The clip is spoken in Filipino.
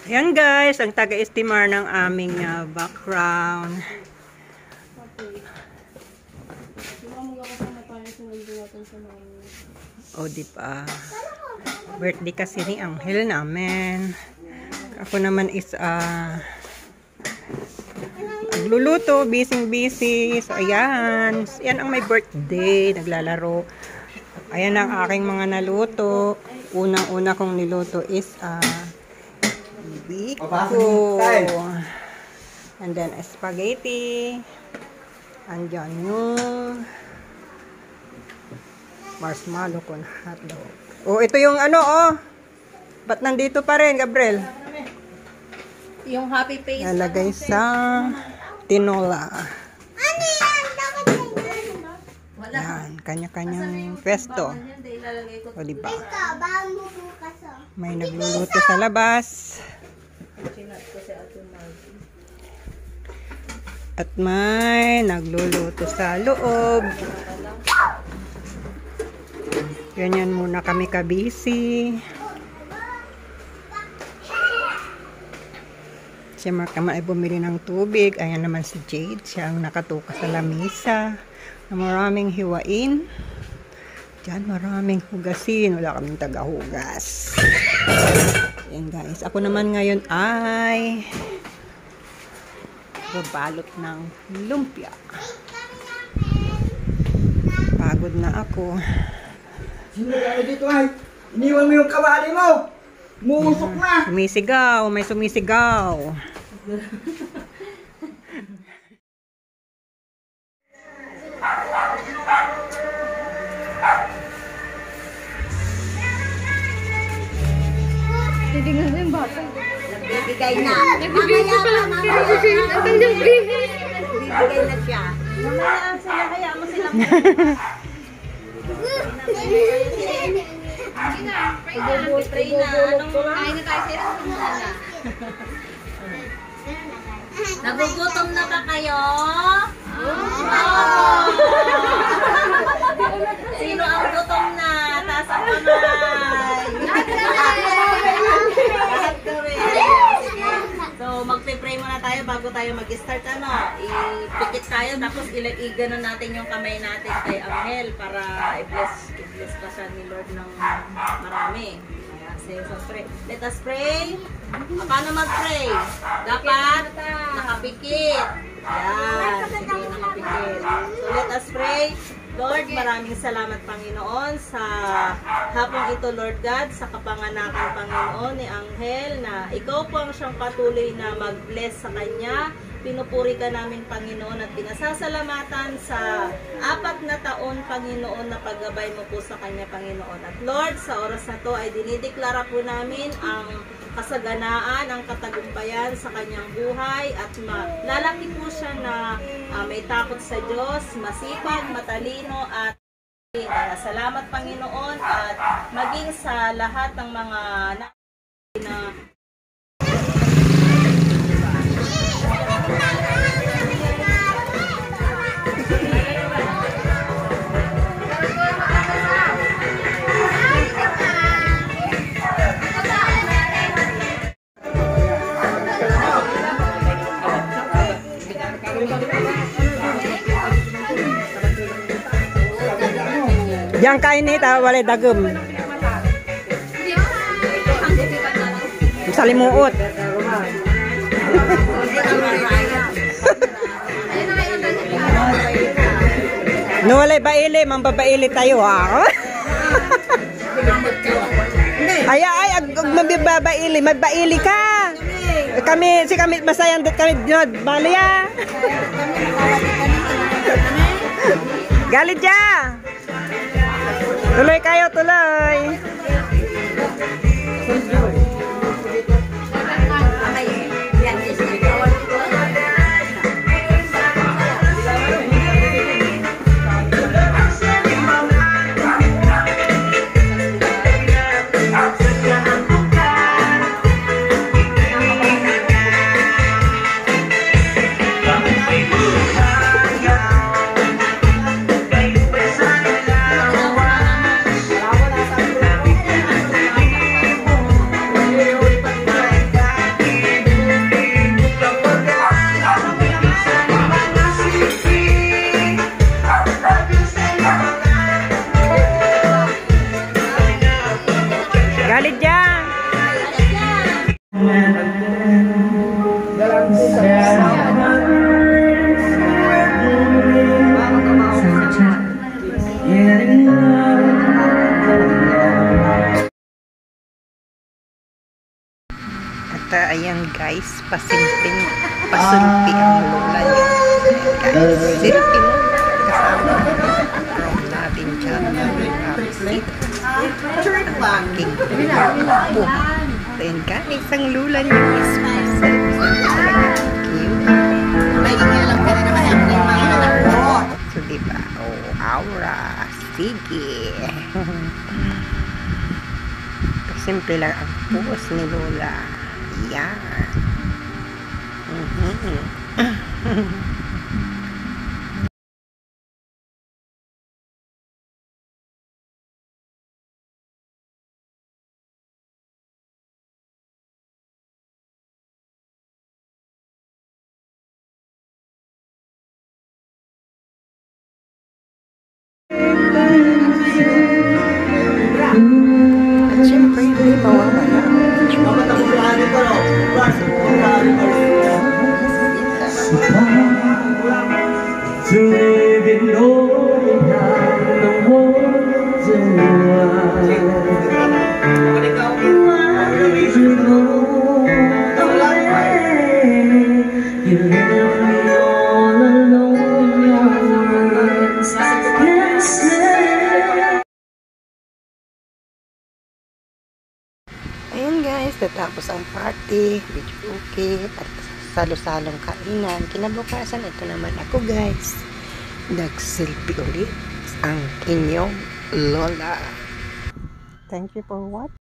Ayan guys, ang taga-estimar ng aming background. O diba? Birthday kasi ni Anghel namin. Ako naman is nagluluto, busy. So ayan, yan ang may birthday, naglalaro. Ayan ang aking mga naluto. Unang-una kong niluto is biko. And then spaghetti. Andyan yung marshmallow con hotdog. Oh, ito yung ano, oh. Ba't nandito pa rin, Gabriel? Yung happy face. Nalagay sa tinola. Ano yan? Dapat Wala. Yan, kanya-kanyang pesto. O, diba? ito, baka mo bukas oh. May nagluluto sa labas. At may nagluluto sa loob. Ganyan muna kami kabisi. Si Mark naman ay bumili ng tubig. Ayan naman si Jade. Siya ang nakatuka sa lamisa. Na maraming hiwain. Diyan maraming hugasin. Wala kaming taga-hugas. Ayan guys. Ako naman ngayon ay babalot ng lumpia. Pagod na ako. Sino ka dito ay? Iniwan mo yung kabali mo! Muusok na! Sumisigaw, may sumisigaw. Hindi nga yung bata. Nagbibigay na. Nagbibigay pa lang. Nagbibigay na siya. Mamaya sila, kaya mo sila. Pray na. Anong kain na tayo sila? Nagugutom na ba kayo? Sino ang gutom na? Taas ang kamay. Lahat kami. So, magpe-pray muna tayo bago tayo mag-start. Ipikit tayo, tapos ilaiga na natin yung kamay natin kay Anghel para i-bless pa siya ni Lord ng marami. So, pray. Let us pray. Paano mag-pray? Dapat nakapikit. Yan. Sige, nakapikit. So, let us pray. Lord, maraming salamat Panginoon sa hapong ito, Lord God, sa kapanganakan Panginoon ni Anghel na ikaw po ang siyang patuloy na mag-bless sa kanya. Pinupuri ka namin Panginoon at pinasasalamatan sa 4 na taon Panginoon na paggabay mo po sa kanya Panginoon. At Lord, sa oras na to ay dinideklara po namin ang kasaganaan, ang katagumpayan sa kanyang buhay at lalaki po siya na may takot sa Diyos, masipag, matalino at salamat Panginoon at maging sa lahat ng mga na Yang kain ni walay dagem. Salimuot. No walay baile, mambabaile tayo ha. Ay mababaili, magbaili ka. Kami masayang dit kami dinod Malia. Galit ja. Tuloy kayo, tuloy. Ayan guys, pasulpi ang lola niya. Guys, silpi mo. Kasama from natin dyan. Aking po. Then guys, ang lola niya is pasulpi. Cute. So diba? Oh, aura. Sige. Simple lang ang puos ni Lola. Yan. At syempre, hindi mawawala ang picture. Ayan guys, natapos ang party, video okay, at salo-salong kainan. Kinabukasan, ito naman ako guys. Nag-selfie ulit ang inyong lola. Thank you for watching.